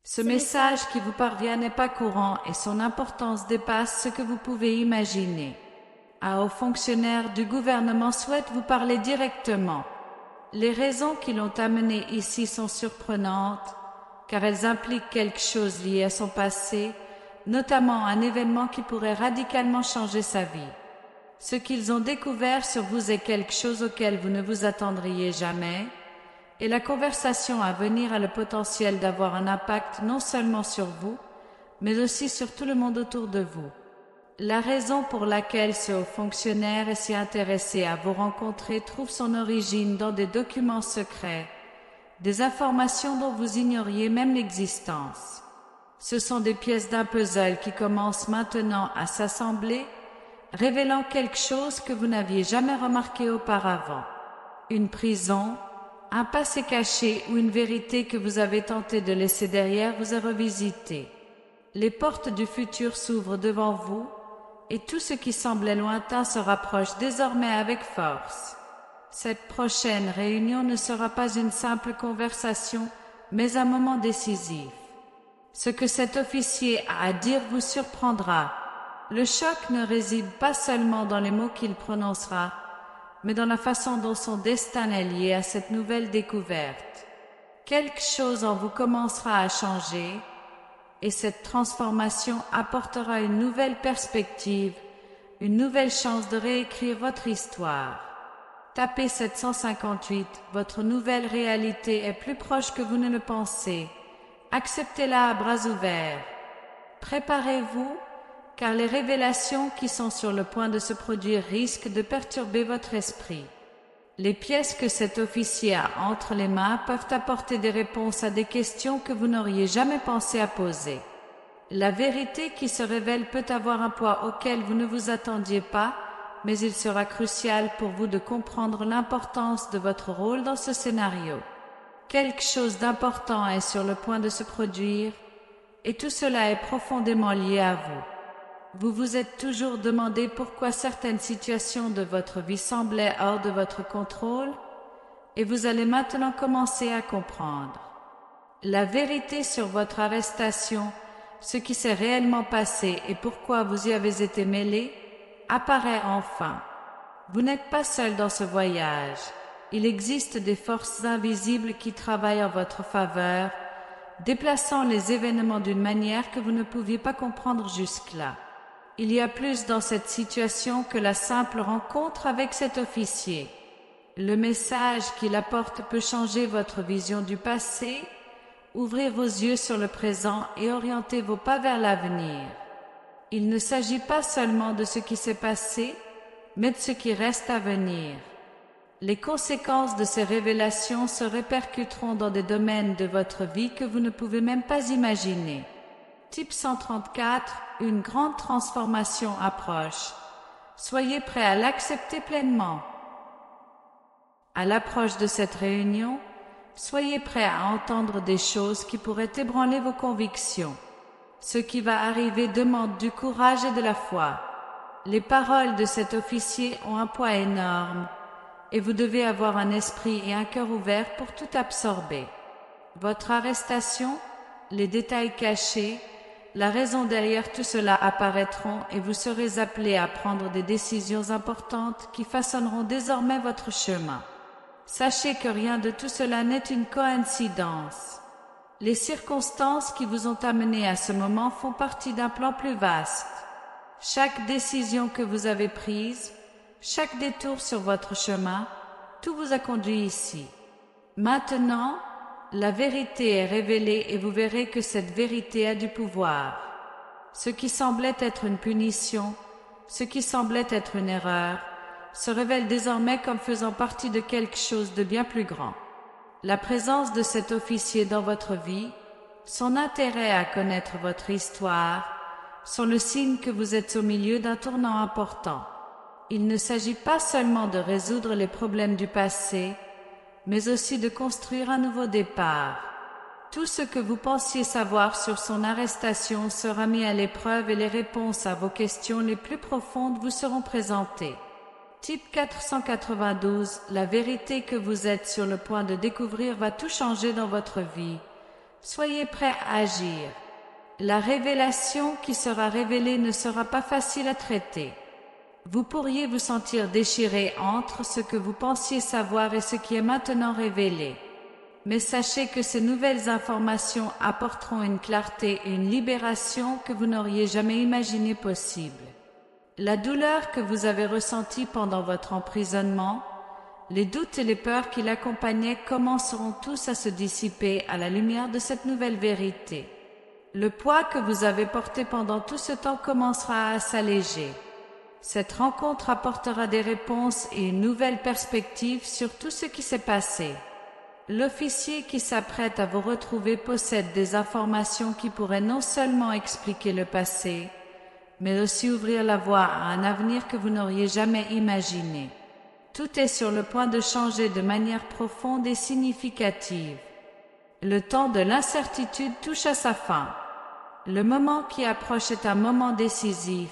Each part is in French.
Ce message qui vous parvient n'est pas courant et son importance dépasse ce que vous pouvez imaginer. Un haut fonctionnaire du gouvernement souhaite vous parler directement. Les raisons qui l'ont amené ici sont surprenantes, car elles impliquent quelque chose lié à son passé, notamment un événement qui pourrait radicalement changer sa vie. Ce qu'ils ont découvert sur vous est quelque chose auquel vous ne vous attendriez jamais, et la conversation à venir a le potentiel d'avoir un impact non seulement sur vous, mais aussi sur tout le monde autour de vous. La raison pour laquelle ce haut fonctionnaire est si intéressé à vous rencontrer trouve son origine dans des documents secrets, des informations dont vous ignoriez même l'existence. Ce sont des pièces d'un puzzle qui commencent maintenant à s'assembler, révélant quelque chose que vous n'aviez jamais remarqué auparavant. Une prison, un passé caché ou une vérité que vous avez tenté de laisser derrière vous est revisitée. Les portes du futur s'ouvrent devant vous, et tout ce qui semblait lointain se rapproche désormais avec force. Cette prochaine réunion ne sera pas une simple conversation, mais un moment décisif. Ce que cet officier a à dire vous surprendra. Le choc ne réside pas seulement dans les mots qu'il prononcera, mais dans la façon dont son destin est lié à cette nouvelle découverte. Quelque chose en vous commencera à changer, et cette transformation apportera une nouvelle perspective, une nouvelle chance de réécrire votre histoire. Tapez 758, votre nouvelle réalité est plus proche que vous ne le pensez. Acceptez-la à bras ouverts. Préparez-vous, car les révélations qui sont sur le point de se produire risquent de perturber votre esprit. Les pièces que cet officier a entre les mains peuvent apporter des réponses à des questions que vous n'auriez jamais pensé à poser. La vérité qui se révèle peut avoir un poids auquel vous ne vous attendiez pas, mais il sera crucial pour vous de comprendre l'importance de votre rôle dans ce scénario. Quelque chose d'important est sur le point de se produire, et tout cela est profondément lié à vous. Vous vous êtes toujours demandé pourquoi certaines situations de votre vie semblaient hors de votre contrôle, et vous allez maintenant commencer à comprendre. La vérité sur votre arrestation, ce qui s'est réellement passé et pourquoi vous y avez été mêlé, apparaît enfin. Vous n'êtes pas seul dans ce voyage. Il existe des forces invisibles qui travaillent en votre faveur, déplaçant les événements d'une manière que vous ne pouviez pas comprendre jusque-là. Il y a plus dans cette situation que la simple rencontre avec cet officier. Le message qu'il apporte peut changer votre vision du passé, ouvrir vos yeux sur le présent et orienter vos pas vers l'avenir. Il ne s'agit pas seulement de ce qui s'est passé, mais de ce qui reste à venir. Les conséquences de ces révélations se répercuteront dans des domaines de votre vie que vous ne pouvez même pas imaginer. Type 134, une grande transformation approche. Soyez prêts à l'accepter pleinement. À l'approche de cette réunion, soyez prêts à entendre des choses qui pourraient ébranler vos convictions. Ce qui va arriver demande du courage et de la foi. Les paroles de cet officier ont un poids énorme, et vous devez avoir un esprit et un cœur ouverts pour tout absorber. Votre arrestation, les détails cachés, la raison derrière tout cela apparaîtront et vous serez appelés à prendre des décisions importantes qui façonneront désormais votre chemin. Sachez que rien de tout cela n'est une coïncidence. Les circonstances qui vous ont amené à ce moment font partie d'un plan plus vaste. Chaque décision que vous avez prise, chaque détour sur votre chemin, tout vous a conduit ici. Maintenant, la vérité est révélée et vous verrez que cette vérité a du pouvoir. Ce qui semblait être une punition, ce qui semblait être une erreur, se révèle désormais comme faisant partie de quelque chose de bien plus grand. La présence de cet officier dans votre vie, son intérêt à connaître votre histoire, sont le signe que vous êtes au milieu d'un tournant important. Il ne s'agit pas seulement de résoudre les problèmes du passé, mais aussi de construire un nouveau départ. Tout ce que vous pensiez savoir sur son arrestation sera mis à l'épreuve et les réponses à vos questions les plus profondes vous seront présentées. Type 492, la vérité que vous êtes sur le point de découvrir va tout changer dans votre vie. Soyez prêts à agir. La révélation qui sera révélée ne sera pas facile à traiter. Vous pourriez vous sentir déchiré entre ce que vous pensiez savoir et ce qui est maintenant révélé. Mais sachez que ces nouvelles informations apporteront une clarté et une libération que vous n'auriez jamais imaginé possible. La douleur que vous avez ressentie pendant votre emprisonnement, les doutes et les peurs qui l'accompagnaient commenceront tous à se dissiper à la lumière de cette nouvelle vérité. Le poids que vous avez porté pendant tout ce temps commencera à s'alléger. Cette rencontre apportera des réponses et une nouvelle perspective sur tout ce qui s'est passé. L'officier qui s'apprête à vous retrouver possède des informations qui pourraient non seulement expliquer le passé, mais aussi ouvrir la voie à un avenir que vous n'auriez jamais imaginé. Tout est sur le point de changer de manière profonde et significative. Le temps de l'incertitude touche à sa fin. Le moment qui approche est un moment décisif,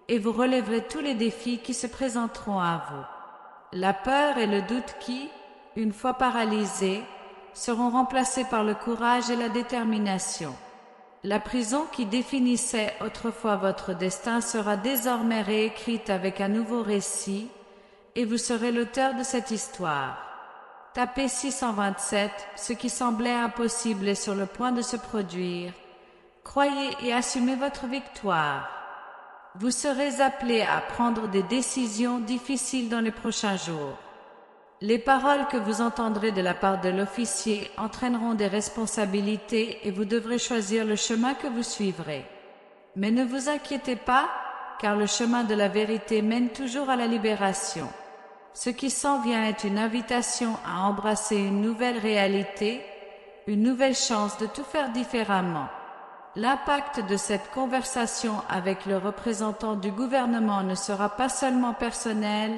et vous relèverez tous les défis qui se présenteront à vous. La peur et le doute qui, une fois paralysés, seront remplacés par le courage et la détermination. La prison qui définissait autrefois votre destin sera désormais réécrite avec un nouveau récit, et vous serez l'auteur de cette histoire. Tapez 627, ce qui semblait impossible est sur le point de se produire. Croyez et assumez votre victoire. Vous serez appelé à prendre des décisions difficiles dans les prochains jours. Les paroles que vous entendrez de la part de l'officier entraîneront des responsabilités et vous devrez choisir le chemin que vous suivrez. Mais ne vous inquiétez pas, car le chemin de la vérité mène toujours à la libération. Ce qui s'en vient est une invitation à embrasser une nouvelle réalité, une nouvelle chance de tout faire différemment. L'impact de cette conversation avec le représentant du gouvernement ne sera pas seulement personnel,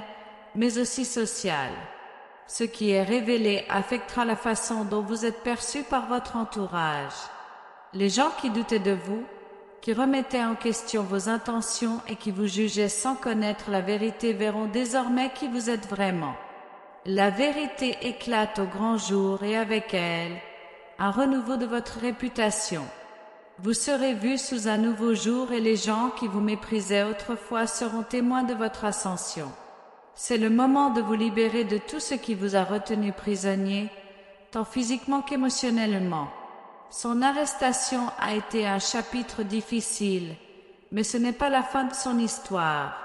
mais aussi social. Ce qui est révélé affectera la façon dont vous êtes perçu par votre entourage. Les gens qui doutaient de vous, qui remettaient en question vos intentions et qui vous jugeaient sans connaître la vérité verront désormais qui vous êtes vraiment. La vérité éclate au grand jour et avec elle, un renouveau de votre réputation. Vous serez vu sous un nouveau jour et les gens qui vous méprisaient autrefois seront témoins de votre ascension. C'est le moment de vous libérer de tout ce qui vous a retenu prisonnier, tant physiquement qu'émotionnellement. Son arrestation a été un chapitre difficile, mais ce n'est pas la fin de son histoire.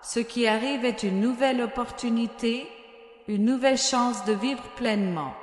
Ce qui arrive est une nouvelle opportunité, une nouvelle chance de vivre pleinement.